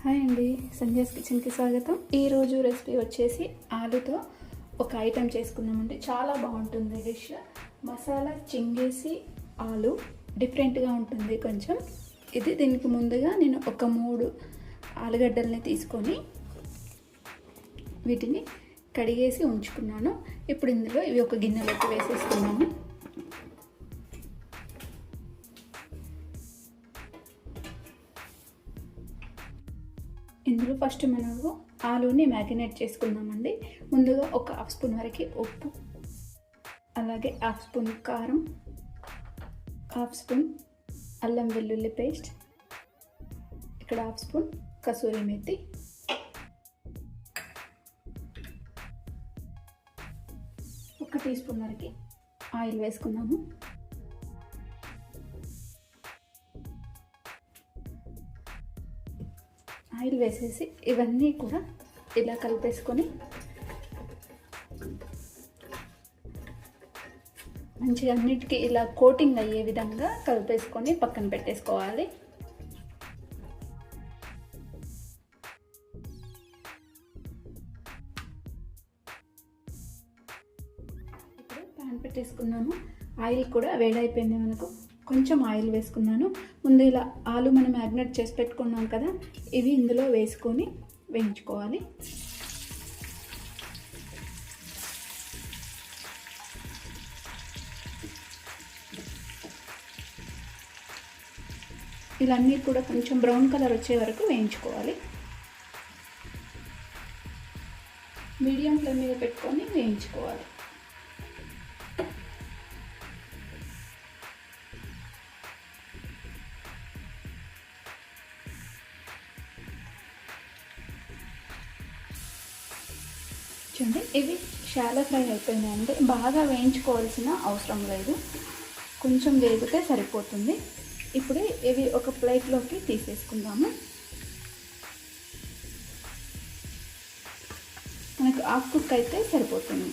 Hi అండి, సంజయ్స్ కిచెన్కి స్వాగతం. ఈరోజు రెసిపీ వచ్చేసి ఆలుతో ఒక ఐటెం చేసుకున్నామండి. చాలా బాగుంటుంది డిష్. మసాలా చింగేసి ఆలు డిఫరెంట్గా ఉంటుంది కొంచెం. దీనికి ముందుగా నేను ఒక 3 ఆలుగడ్డల్ని తీసుకొని వీటిని కడిగేసి ఉంచుకున్నాను. ఇప్పుడు ఇందులో ఇవి ఒక గిన్నెలోకి వేసేసుకున్నాము. ఇందులో ఫస్ట్ మనము ఆలుని మ్యారినేట్ చేసుకుందామండి. ముందుగా ఒక 1/2 స్పూన్ వరకు ఉప్పు, అలాగే 1/2 స్పూన్ కారం, 1/2 స్పూన్ అల్లం వెల్లుల్లి పేస్ట్, ఇక్కడ 1/2 స్పూన్ కసూరి మెతి, ఒక టీ స్పూన్ వరకు ఆయిల్ వేసుకుందాము. ఆయిల్ వేసేసి ఇవన్నీ కూడా ఇలా కలిపేసుకొని మంచిగా అన్నిటికీ ఇలా కోటింగ్ అయ్యే విధంగా కలిపేసుకొని పక్కన పెట్టేసుకోవాలి. ఇప్పుడు ప్యాన్ పెట్టేసుకున్నాము. ఆయిల్ కూడా వేడైపోయింది. మనకు కొంచెం ఆయిల్ వేసుకున్నాను. ముందు ఇలా ఆలు మనం మ్యారినేట్ చేసి పెట్టుకున్నాం కదా, ఇవి ఇందులో వేసుకొని వేయించుకోవాలి. ఇలా అన్నీ కూడా కొంచెం బ్రౌన్ కలర్ వచ్చే వరకు వేయించుకోవాలి. మీడియం ఫ్లేమ్ మీద పెట్టుకొని వేయించుకోవాలి. చూడండి, ఇవి షాలో ఫ్రై అయిపోయినాయంటే బాగా వేయించుకోవాల్సిన అవసరం లేదు, కొంచెం వేగితే సరిపోతుంది. ఇప్పుడు ఇవి ఒక ప్లేట్లోకి తీసేసుకుందాము. మనకు హాఫ్ కుక్ అయితే సరిపోతుంది.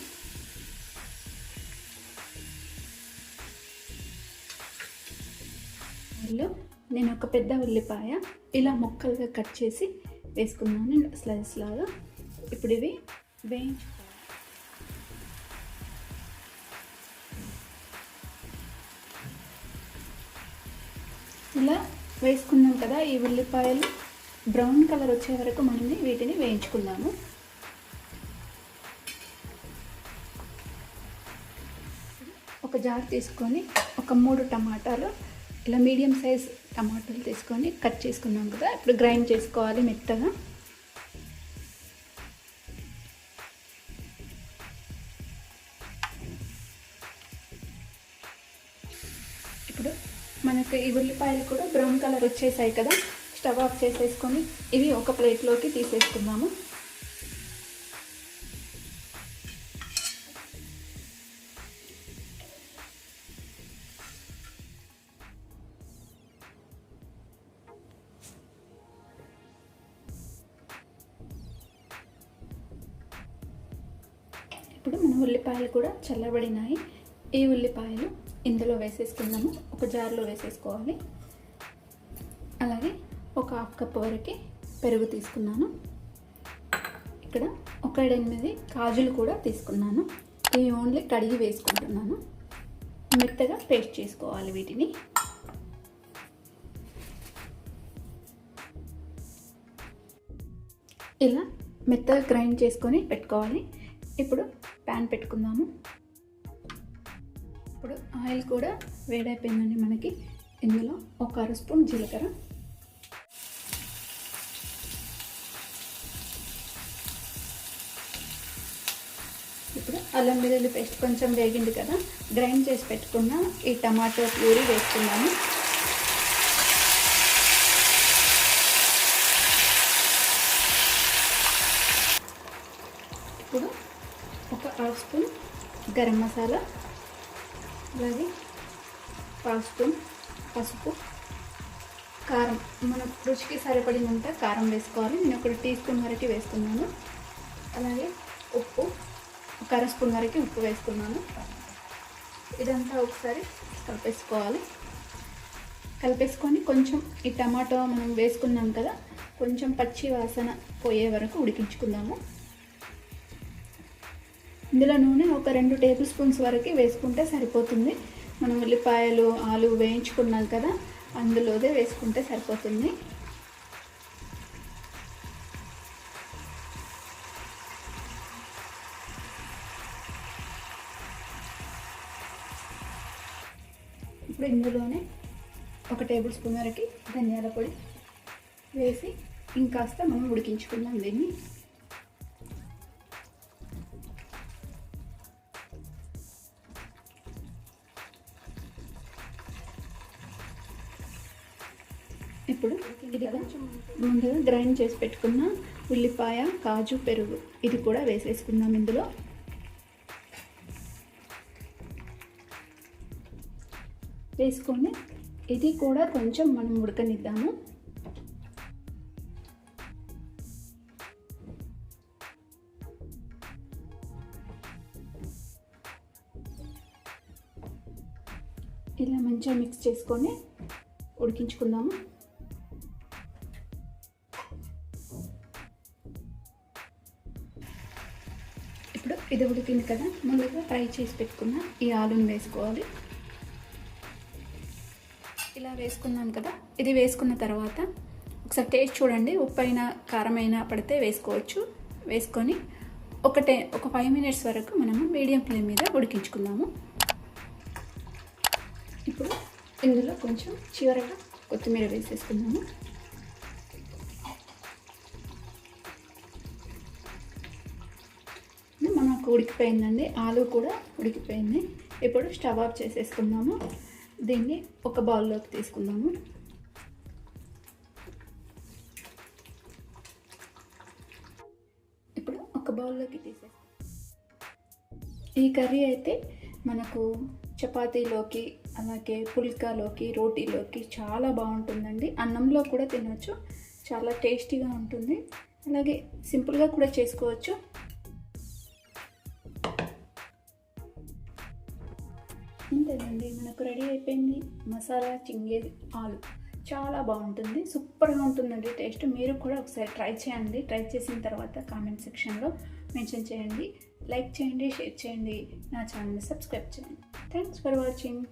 నేను ఒక పెద్ద ఉల్లిపాయ ఇలా ముక్కలుగా కట్ చేసి వేసుకున్నాను స్లైస్ లాగా. ఇప్పుడు ఇవి వేయించుకోవాలి. ఇలా వేసుకున్నాం కదా, ఈ ఉల్లిపాయలు బ్రౌన్ కలర్ వచ్చే వరకు మనం వీటిని వేయించుకుందాము. ఒక జార్ తీసుకొని ఒక 3 టమాటాలు ఇలా మీడియం సైజ్ టమాటాలు తీసుకొని కట్ చేసుకున్నాం కదా, ఇప్పుడు గ్రైండ్ చేసుకోవాలి మెత్తగా. ఇప్పుడు మనకు ఈ ఉల్లిపాయలు కూడా బ్రౌన్ కలర్ వచ్చేసాయి కదా, స్టవ్ ఆఫ్ చేసేసుకొని ఇవి ఒక ప్లేట్లోకి తీసేసుకుందాము. ఇప్పుడు మన ఉల్లిపాయలు కూడా చల్లబడినాయి. ఈ ఉల్లిపాయలు ఇందులో వేసేసుకుందాము. ఒక జార్లో వేసేసుకోవాలి. అలాగే ఒక 1/2 కప్ వరకు పెరుగు తీసుకున్నాను. ఇక్కడ ఒక 8 కాజులు కూడా తీసుకున్నాను. ఇవి ఓన్లీ కడిగి వేసుకుంటున్నాను. మెత్తగా పేస్ట్ చేసుకోవాలి వీటిని. ఇలా మెత్తగా గ్రైండ్ చేసుకొని పెట్టుకోవాలి. ఇప్పుడు ప్యాన్ పెట్టుకుందాము. ఇప్పుడు ఆయిల్ కూడా వేడైపోయిందండి మనకి. ఇందులో ఒక 1/2 స్పూన్ జీలకర్ర, ఇప్పుడు అల్లం వెల్లుల్లి పేస్ట్ కొంచెం వేగింది కదా, గ్రైండ్ చేసి పెట్టుకున్న ఈ టమాటో ప్యూరీ వేసుకున్నాము. ఇప్పుడు ఒక 1/2 స్పూన్ గరం మసాలా, అలాగే 1/2 స్పూన్ పసుపు, కారం మన రుచికి సరిపడినంత కారం వేసుకోవాలి. నేను ఒక టీ స్పూన్ వరకు వేస్తున్నాను. అలాగే ఉప్పు ఒక 1/2 స్పూన్ వరకు ఉప్పు వేసుకున్నాను. ఇదంతా ఒకసారి కలిపేసుకోవాలి. కలిపేసుకొని కొంచెం ఈ టమాటో మనం వేసుకున్నాం కదా, కొంచెం పచ్చి వాసన పోయే వరకు ఉడికించుకుందాము. ఇందులో నూనె ఒక 2 టేబుల్ స్పూన్స్ వరకు వేసుకుంటే సరిపోతుంది. మనం ఉల్లిపాయలు ఆలు వేయించుకున్నాం కదా, అందులోదే వేసుకుంటే సరిపోతుంది. ఇప్పుడు ఇందులోనే 1 టేబుల్ స్పూన్ వరకు ధనియాల పొడి వేసి ఇంకాస్త మనం ఉడికించుకుందాం దీన్ని. ఇప్పుడు ఇది ముందుగా గ్రైండ్ చేసి పెట్టుకున్న ఉల్లిపాయ, కాజు, పెరుగు ఇది కూడా వేసేసుకుందాం ఇందులో. వేసుకొని ఇది కూడా కొంచెం మనం ఉడకనిద్దాము. ఇలా మంచిగా మిక్స్ చేసుకొని ఉడికించుకుందాము. ఇప్పుడు ఇది ఉడికింది కదా, ముందుగా ఫ్రై చేసి పెట్టుకున్న ఈ ఆలుని వేసుకోవాలి. ఇలా వేసుకున్నాం కదా, ఇది వేసుకున్న తర్వాత ఒకసారి టేస్ట్ చూడండి. ఉప్పు అయినా కారం అయినా పడితే వేసుకోవచ్చు. వేసుకొని ఒక 5 మినిట్స్ వరకు మనము మీడియం ఫ్లేమ్ మీద ఉడికించుకుందాము. ఇప్పుడు ఇందులో కొంచెం చివరగా కొత్తిమీర వేసేసుకుందాము. మనకు ఉడికిపోయిందండి, ఆలు కూడా ఉడికిపోయింది. ఇప్పుడు స్టవ్ ఆఫ్ చేసేసుకుందాము. దీన్ని ఒక బౌల్లోకి తీసుకుందాము. ఇప్పుడు ఒక బౌల్లోకి తీసేస్తాం. ఈ కర్రీ అయితే మనకు చపాతీలోకి, అలాగే పుల్కాలోకి, రోటీలోకి చాలా బాగుంటుందండి. అన్నంలో కూడా తినవచ్చు, చాలా టేస్టీగా ఉంటుంది. అలాగే సింపుల్గా కూడా చేసుకోవచ్చు. అంతేనండి, మనకు రెడీ అయిపోయింది మసాలా చింగే ఆలు. చాలా బాగుంటుంది, సూపర్గా ఉంటుందండి టేస్ట్. మీరు కూడా ఒకసారి ట్రై చేయండి. ట్రై చేసిన తర్వాత కామెంట్ సెక్షన్లో మెన్షన్ చేయండి. లైక్ చేయండి, షేర్ చేయండి, నా ఛానల్ని సబ్స్క్రైబ్ చేయండి. Thanks for watching.